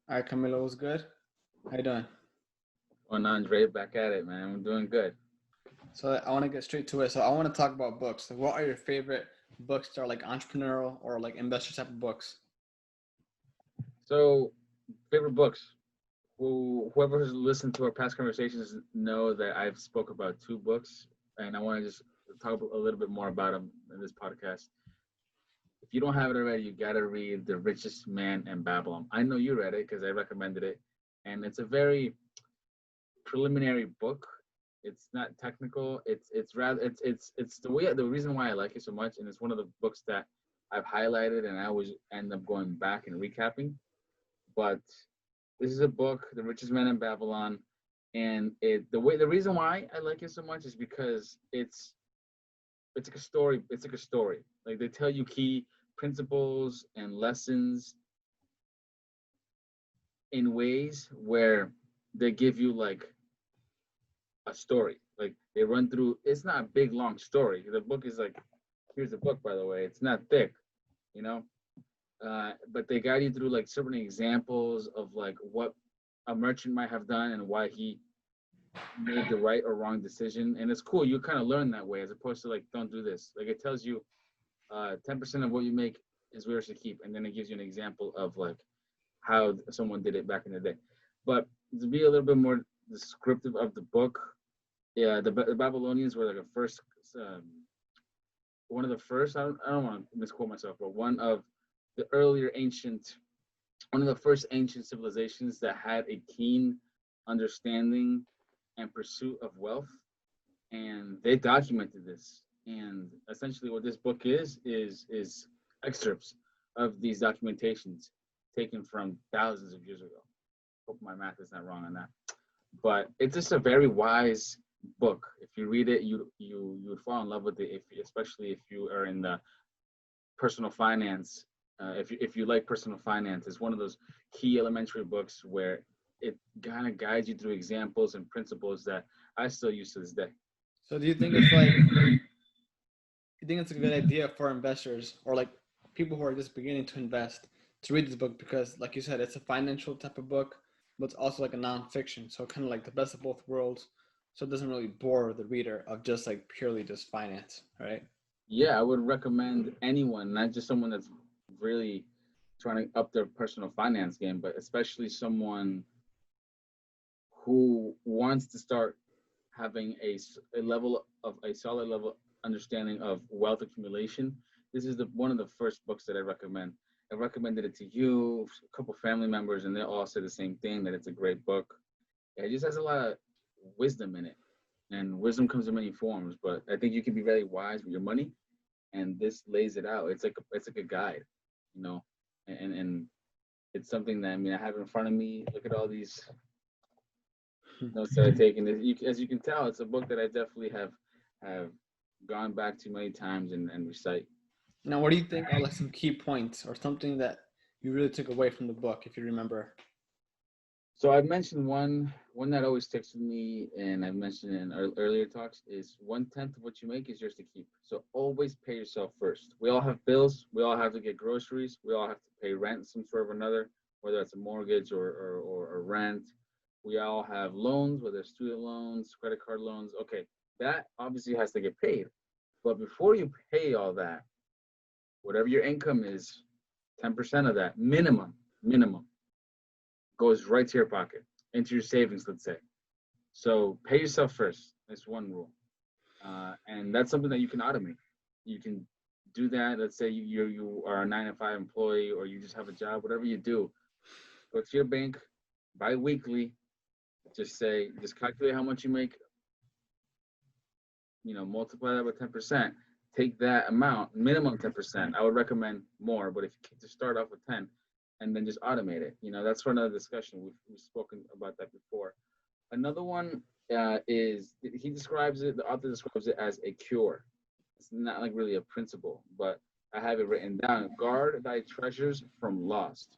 All right, Camilo, was good? How you doing? Well, Andre, back at it, man. I'm doing good. So I want to get straight to it. So I want to talk about books. Like, what are your favorite books that are like entrepreneurial or like investor type of books? So, favorite books. Whoever has listened to our past conversations know that I've spoke about two books, and I want to just talk a little bit more about them in this podcast. If you don't have it already, you gotta read The Richest Man in Babylon. I know you read it because I recommended it, and it's a very preliminary book. It's not technical. It's rather it's the reason why I like it so much, and it's one of the books that I've highlighted, and I always end up going back and recapping. But this is a book, The Richest Man in Babylon, and the reason why I like it so much is because it's like a story. It's like a story. Like they tell you key principles and lessons in ways where they give you like a story. Like they run through. It's not a big long story. The book is like, here's the book by the way. It's not thick, you know. But they guide you through like certain examples of like what a merchant might have done and why he made the right or wrong decision. And it's cool. You kind of learn that way as opposed to like don't do this. Like it tells you 10% of what you make is yours to keep, and then it gives you an example of like how someone did it back in the day. But to be a little bit more descriptive of the book, yeah, the Babylonians were like a first, um, one of the first. I don't want to misquote myself, but one of the earlier ancient, one of the first ancient civilizations that had a keen understanding and pursuit of wealth, and they documented this. And essentially, what this book is excerpts of these documentations taken from thousands of years ago. Hope my math is not wrong on that. But it's just a very wise book. If you read it, you would fall in love with it. Especially if you are in the personal finance. If you like personal finance, it's one of those key elementary books where it kind of guides you through examples and principles that I still use to this day. So do you think it's like you think it's a good idea for investors or like people who are just beginning to invest to read this book because, like you said, it's a financial type of book, but it's also like a nonfiction. So kind of like the best of both worlds. So it doesn't really bore the reader of just like purely just finance, right? Yeah, I would recommend anyone, not just someone that's really trying to up their personal finance game, but especially someone who wants to start having a level of a solid level understanding of wealth accumulation. This is the one of the first books that I recommend. I recommended it to you, a couple family members, and they all said the same thing, that it's a great book. It just has a lot of wisdom in it, and wisdom comes in many forms. But I think you can be very wise with your money, and this lays it out. It's like a guide, you know, and it's something that, I mean, I have in front of me. Look at all these notes that I take, and as you can tell, it's a book that I definitely have gone back to many times and recite. Now, what do you think are like some key points or something that you really took away from the book, if you remember? So I've mentioned one that always sticks with me, and I've mentioned it in earlier talks, is 1/10 of what you make is yours to keep. So always pay yourself first. We all have bills. We all have to get groceries. We all have to pay rent some sort of another, whether it's a mortgage or rent. We all have loans, whether it's student loans, credit card loans. Okay, that obviously has to get paid. But before you pay all that, whatever your income is, 10% of that minimum goes right to your pocket, into your savings, let's say. So pay yourself first. That's one rule. And that's something that you can automate. You can do that. Let's say you are a 9 to 5 employee, or you just have a job, whatever you do, go to your bank bi-weekly, just calculate how much you make, multiply that by 10%, take that amount, minimum 10%. I would recommend more, but if you can just start off with 10 and then just automate it, that's for another discussion. We've spoken about that before. Another one is, the author describes it as a cure. It's not like really a principle, but I have it written down. Guard thy treasures from lost.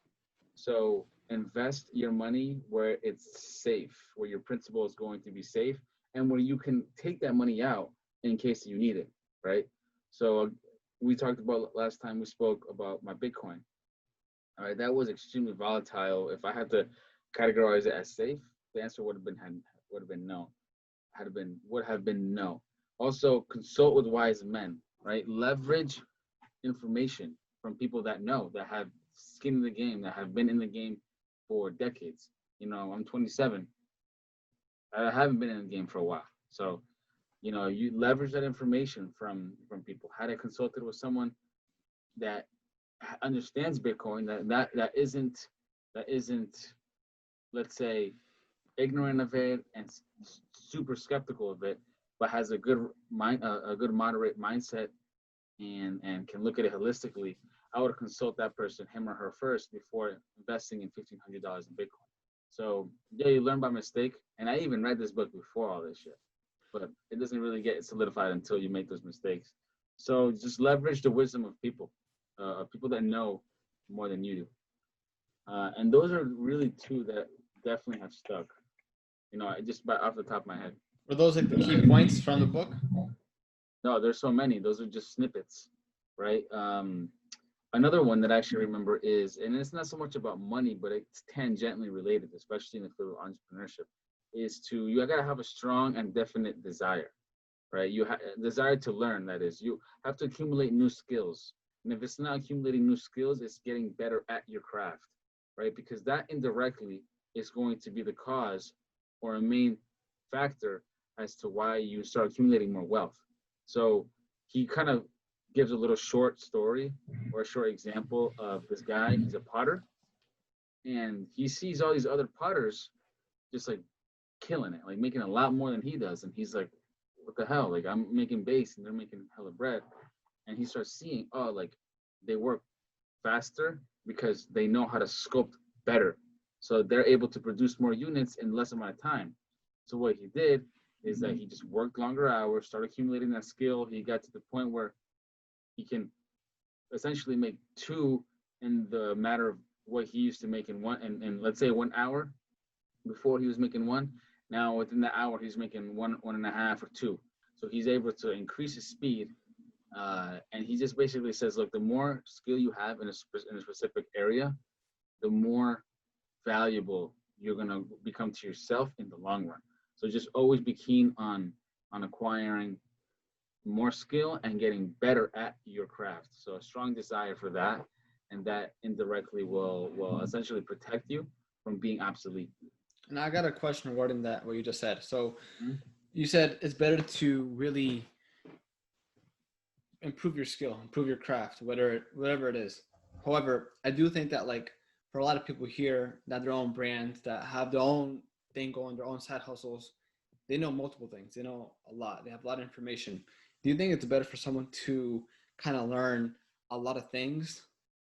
So invest your money where it's safe, where your principal is going to be safe, and where you can take that money out in case you need it, right? So we talked about last time we spoke about my Bitcoin. All right, that was extremely volatile. If I had to categorize it as safe, the answer would have been no. Would have been no. Also, consult with wise men. Right, leverage information from people that know, that have skin in the game, that have been in the game for decades. I'm 27. I haven't been in the game for a while, so you leverage that information from people. Had I consulted with someone that understands Bitcoin, that isn't, let's say, ignorant of it and super skeptical of it, but has a good mind, a good moderate mindset, and can look at it holistically, I would consult that person, him or her, first before investing in $1,500 in Bitcoin. So yeah, you learn by mistake, and I even read this book before all this shit, but it doesn't really get solidified until you make those mistakes. So just leverage the wisdom of people that know more than you do. And those are really two that definitely have stuck. Just by off the top of my head. Were those like the key points from the book? No, there's so many. Those are just snippets, right? Another one that I actually remember is, and it's not so much about money, but it's tangentially related, especially in the field of entrepreneurship, is you gotta have a strong and definite desire, right? You have desire to learn. That is, you have to accumulate new skills. And if it's not accumulating new skills, it's getting better at your craft, right? Because that indirectly is going to be the cause or a main factor as to why you start accumulating more wealth. So he kind of gives a little short story or a short example of this guy. He's a potter, and he sees all these other potters just like killing it, like making a lot more than he does. And he's like, what the hell? Like, I'm making base and they're making hella bread. And he starts seeing, oh, like they work faster because they know how to sculpt better. So they're able to produce more units in less amount of time. So what he did is that he just worked longer hours, started accumulating that skill. He got to the point where he can essentially make two in the matter of what he used to make in one, and let's say 1 hour. Before he was making one. Now within the hour he's making one and a half or two. So he's able to increase his speed. And he just basically says, look, the more skill you have in a specific area, the more valuable you're gonna become to yourself in the long run. So just always be keen on acquiring more skill and getting better at your craft. So a strong desire for that, and that indirectly will essentially protect you from being obsolete. And I got a question regarding that, what you just said. So Mhm. you said it's better to really improve your skill, improve your craft, whatever it is. However, I do think that like for a lot of people here that have their own brands, that have their own thing going, their own side hustles, they know multiple things. They know a lot. They have a lot of information. Do you think it's better for someone to kind of learn a lot of things,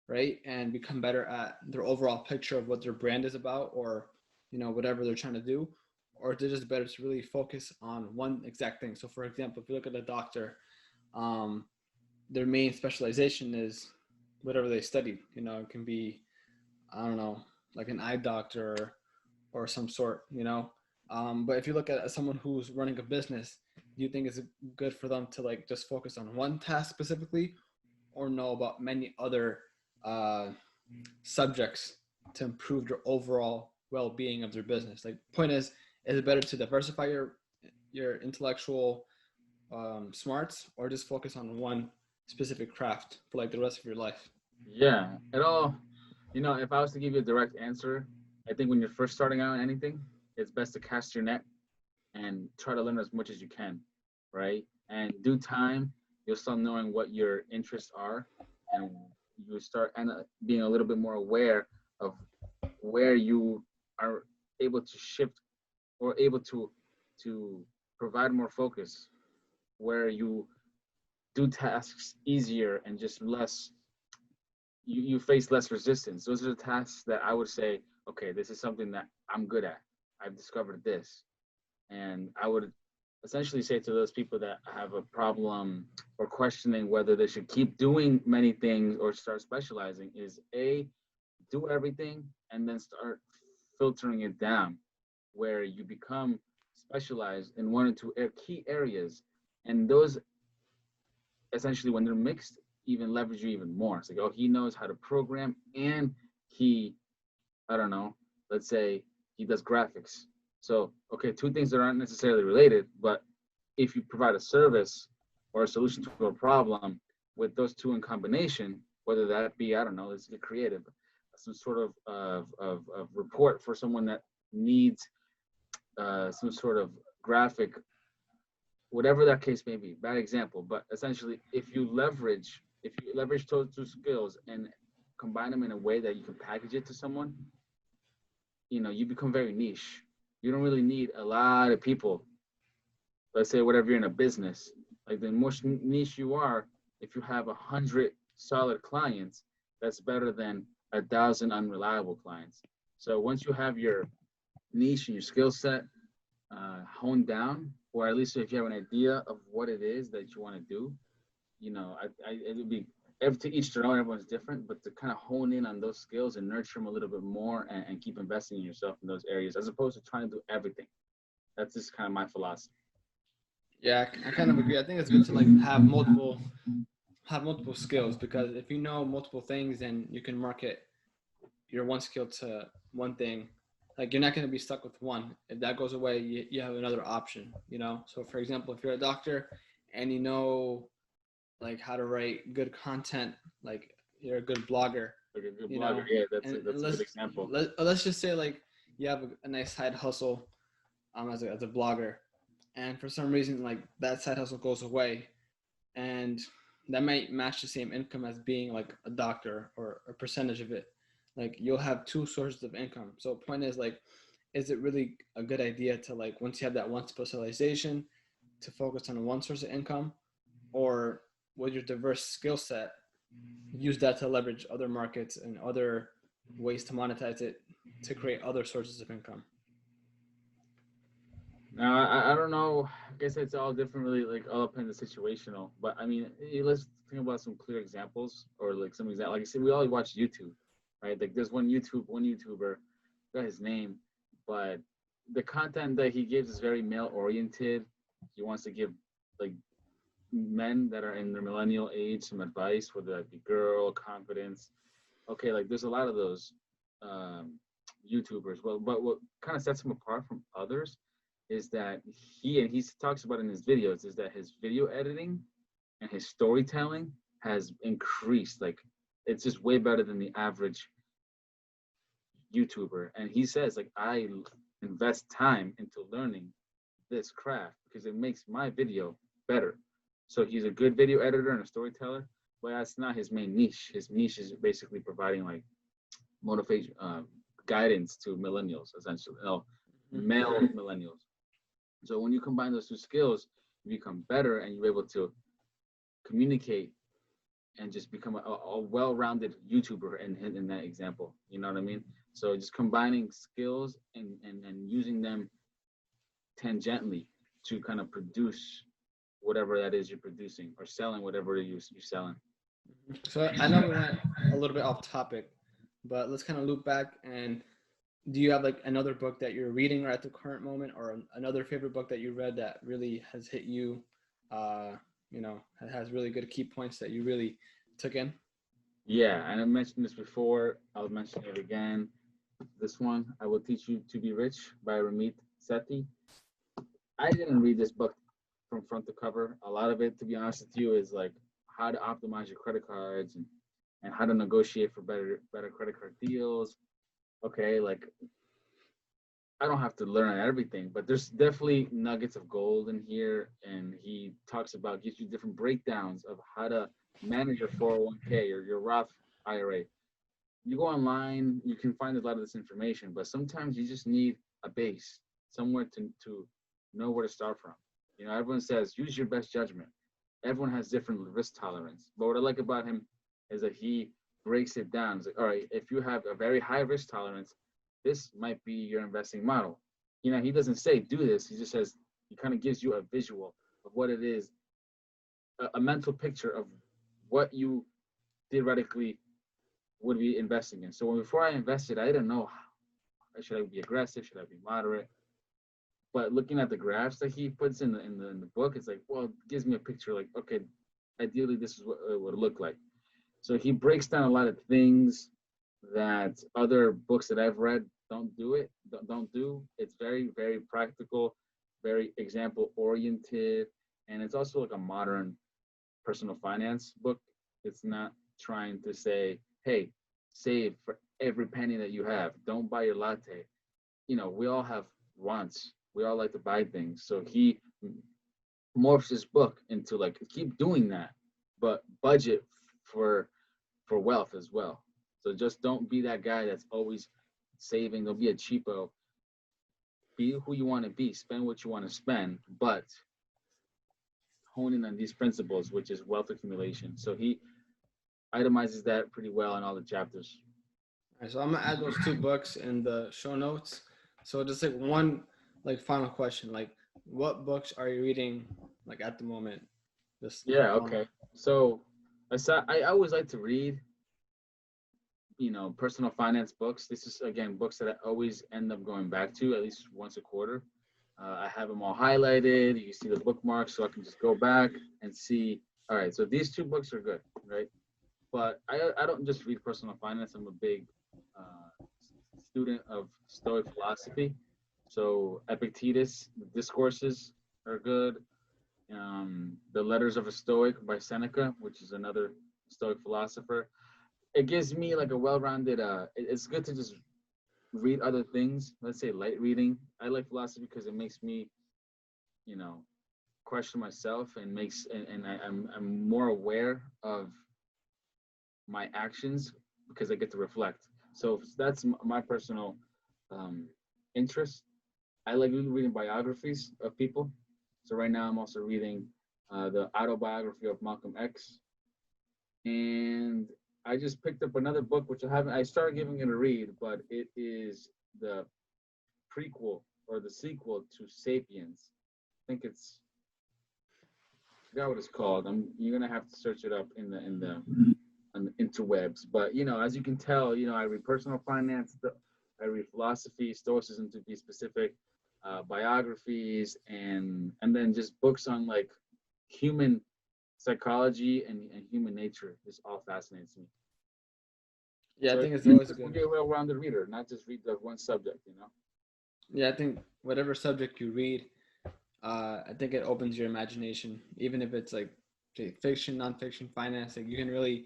right, and become better at their overall picture of what their brand is about, or whatever they're trying to do, or is it just better to really focus on one exact thing? So, for example, if you look at a doctor, um, their main specialization is whatever they studied. It can be, I don't know, like an eye doctor or some sort. But if you look at someone who's running a business, do you think it's good for them to like just focus on one task specifically, or know about many other uh, subjects to improve your overall well-being of their business? Like, point is it better to diversify your intellectual smarts, or just focus on one specific craft for like the rest of your life? Yeah, it all, if I was to give you a direct answer, I think when you're first starting out in anything, it's best to cast your net and try to learn as much as you can, right? And due time, you'll start knowing what your interests are, and you start being a little bit more aware of where you are able to shift or able to provide more focus, where you do tasks easier and just less, you face less resistance. Those are the tasks that I would say, okay, this is something that I'm good at. I've discovered this. And I would essentially say to those people that have a problem or questioning whether they should keep doing many things or start specializing is do everything and then start filtering it down, where you become specialized in one or two key areas. And those essentially, when they're mixed, even leverage you even more. It's like, oh, he knows how to program and he, I don't know, let's say he does graphics. So, okay, two things that aren't necessarily related, but if you provide a service or a solution to a problem with those two in combination, whether that be, I don't know, let's get creative, some sort of report for someone that needs some sort of graphic, whatever that case may be. Bad example, but essentially, if you leverage those two skills and combine them in a way that you can package it to someone, you become very niche. You don't really need a lot of people. Let's say whatever you're in a business, like the more niche you are, if you have 100 solid clients, that's better than 1,000 unreliable clients. So once you have your niche and your skill set honed down, or at least if you have an idea of what it is that you want to do, it would be to each their own. Everyone's different, but to kind of hone in on those skills and nurture them a little bit more, and keep investing in yourself in those areas, as opposed to trying to do everything. That's just kind of my philosophy. Yeah, I kind of agree. I think it's good to like have multiple skills, because if you know multiple things, then you can market your one skill to one thing. Like you're not going to be stuck with one. If that goes away, you have another option, So for example, if you're a doctor and you know like how to write good content, like you're a good blogger, Like a good you blogger, know, yeah, that's and a good example. let's just say like you have a nice side hustle as a blogger, and for some reason like that side hustle goes away, and that might match the same income as being like a doctor, or a percentage of it. Like you'll have two sources of income. So point is like, is it really a good idea to like, once you have that one specialization, to focus on one source of income, or with your diverse skill set, use that to leverage other markets and other ways to monetize it to create other sources of income? Now, I don't know. I guess it's all different, really, like all up in the situational. But I mean, let's think about some clear examples, or like some example. Like I said, we all watch YouTube, right? Like there's one YouTuber, I forgot his name, but the content that he gives is very male oriented. He wants to give like men that are in their millennial age some advice, whether that be girl confidence. Okay, like there's a lot of those um, YouTubers. Well, but what kind of sets him apart from others is that he talks about in his videos is that his video editing and his storytelling has increased. Like it's just way better than the average YouTuber. And he says like, I invest time into learning this craft because it makes my video better. So he's a good video editor and a storyteller, but that's not his main niche. His niche is basically providing like motivation, guidance to millennials, essentially, no, male millennials. So when you combine those two skills, you become better, and you're able to communicate and just become a well-rounded YouTuber in that example. You know what I mean? So just combining skills and using them tangentially to kind of produce whatever that is you're producing, or selling whatever you're selling. So I know we went a little bit off topic, but let's kind of loop back. And do you have like another book that you're reading right at the current moment, or another favorite book that you read that really has hit you, has really good key points that you really took in? Yeah, and I mentioned this before. I'll mention it again. This one, I Will Teach You to Be Rich by Ramit Sethi. I didn't read this book from front to cover. A lot of it, to be honest with you, is like how to optimize your credit cards, and how to negotiate for better credit card deals. Okay, like I don't have to learn everything, but there's definitely nuggets of gold in here. And he talks about, gives you different breakdowns of how to manage your 401k or your Roth IRA. You go online, you can find a lot of this information, but sometimes you just need a base, somewhere to know where to start from. Everyone says use your best judgment. Everyone has different risk tolerance. But what I like about him is that he breaks it down. It's like, all right, if you have a very high risk tolerance, this might be your investing model. He doesn't say do this. He just says, he kind of gives you a visual of what it is, a mental picture of what you theoretically would be investing in. So before I invested, I didn't know, should I be aggressive? Should I be moderate? But looking at the graphs that he puts in the book, it's like, well, it gives me a picture like, okay, ideally this is what it would look like. So he breaks down a lot of things that other books that I've read don't do it. Don't do. It's very, very practical, very example oriented, and it's also like a modern personal finance book. It's not trying to say, hey, save for every penny that you have. Don't buy your latte. We all have wants. We all like to buy things. So he morphs his book into like keep doing that, but budget for wealth as well. So just don't be that guy that's always saving. Don't be a cheapo. Be who you want to be. Spend what you want to spend, but hone in on these principles, which is wealth accumulation. So he itemizes that pretty well in all the chapters. All right, so I'm gonna add those two books in the show notes. So just like one like final question, like what books are you reading like at the moment? Just Yeah. Okay. So I always like to read, personal finance books. This is again books that I always end up going back to at least once a quarter. I have them all highlighted. You can see the bookmarks, so I can just go back and see. All right, so these two books are good, right? But I don't just read personal finance. I'm a big student of Stoic philosophy. So Epictetus, the discourses are good. The Letters of a Stoic by Seneca, which is another Stoic philosopher. It gives me like a well-rounded. It's good to just read other things. Let's say light reading. I like philosophy because it makes me, you know, question myself and I'm more aware of my actions because I get to reflect. So that's my personal interest. I like reading biographies of people. So right now I'm also reading the autobiography of Malcolm X, and I just picked up another book which I started giving it a read, but it is the prequel or the sequel to *Sapiens*. I think I forgot what it's called. You're gonna have to search it up on the interwebs. But as you can tell, I read personal finance, I read philosophy, stoicism to be specific, biographies, and then just books on like human psychology and human nature. This all fascinates me. Yeah, I So think it's always be good. a well-rounded reader, not just read the one subject. Yeah, I think whatever subject you read, I think it opens your imagination, even if it's like say, fiction, nonfiction, finance. Like you can really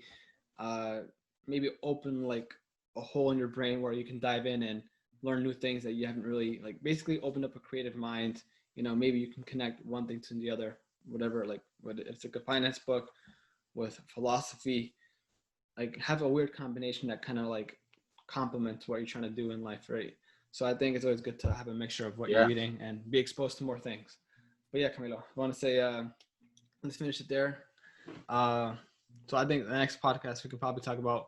uh, maybe open like a hole in your brain where you can dive in and learn new things that you haven't really like. Basically, open up a creative mind. Maybe you can connect one thing to the other. Whatever, like what if it's like a finance book with philosophy, like have a weird combination that kind of like complements what you're trying to do in life, right? So I think it's always good to have a mixture of what you're Yeah, reading and be exposed to more things. But yeah, Camilo, I want to say let's finish it there. Uh, so I think the next podcast we could probably talk about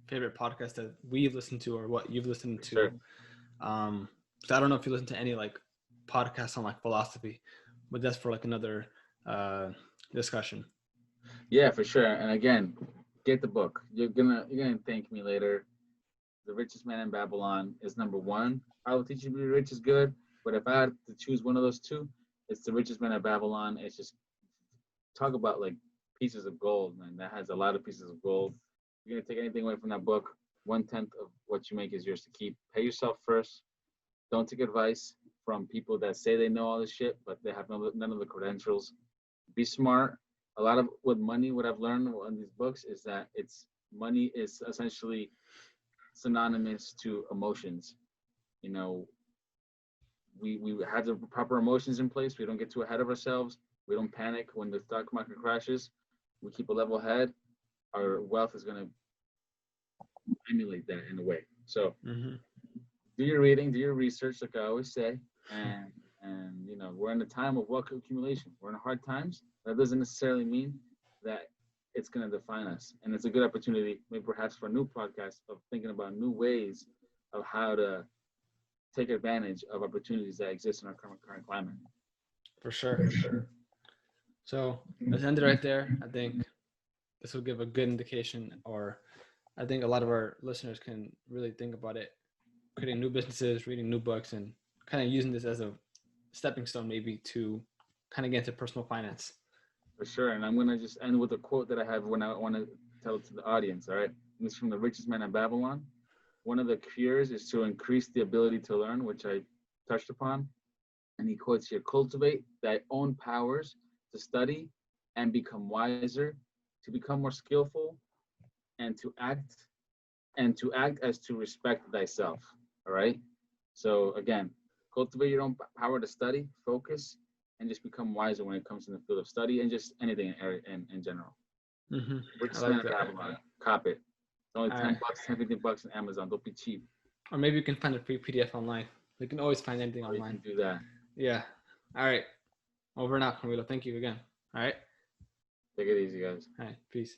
favorite podcasts that we've listened to or what you've listened for to. sure. So I don't know if you listen to any like podcasts on like philosophy, but that's for like another uh, discussion. Yeah, for sure. And again, get the book. You're gonna thank me later. The Richest Man in Babylon is number one. I Will Teach You to Be Rich is good, but if I had to choose one of those two, it's The Richest Man in Babylon. It's just talk about like pieces of gold, man. That has a lot of pieces of gold. You're gonna take anything away from that book, 1/10 of what you make is yours to keep. Pay yourself first. Don't take advice from people that say they know all this shit, but they have none of the credentials. Be smart. A lot of with money, what I've learned on these books is that money is essentially synonymous to emotions. You know, we have the proper emotions in place. We don't get too ahead of ourselves. We don't panic when the stock market crashes. We keep a level head. Our wealth is going to emulate that in a way. So Mm-hmm. do your reading, do your research, like I always say, and we're in a time of wealth accumulation. We're in hard times. That doesn't necessarily mean that it's going to define us, and it's a good opportunity, maybe perhaps for a new podcast of thinking about new ways of how to take advantage of opportunities that exist in our current climate. For sure. So let's end it right there. I think this will give a good indication, or I think a lot of our listeners can really think about it, creating new businesses, reading new books, and kind of using this as a stepping stone maybe to kind of get into personal finance. For sure. And I'm going to just end with a quote that I have when I want to tell it to the audience. All right. It's from the Richest Man in Babylon. One of the cures is to increase the ability to learn, which I touched upon. And he quotes here, cultivate thy own powers to study and become wiser, to become more skillful, and to act as to respect thyself. All right. So again, cultivate your own power to study, focus, and just become wiser when it comes to the field of study and just anything in general. Mm-hmm. Richest I Man like in that. Babylon. Cop it. It's only All 10 right. bucks, 10, 15 bucks on Amazon. Don't be cheap. Or maybe you can find a free PDF online. You can always find anything Or you online. can do that. Yeah. All right. Over and out, Camilo. Thank you again. All right. Take it easy, guys. All right. Peace.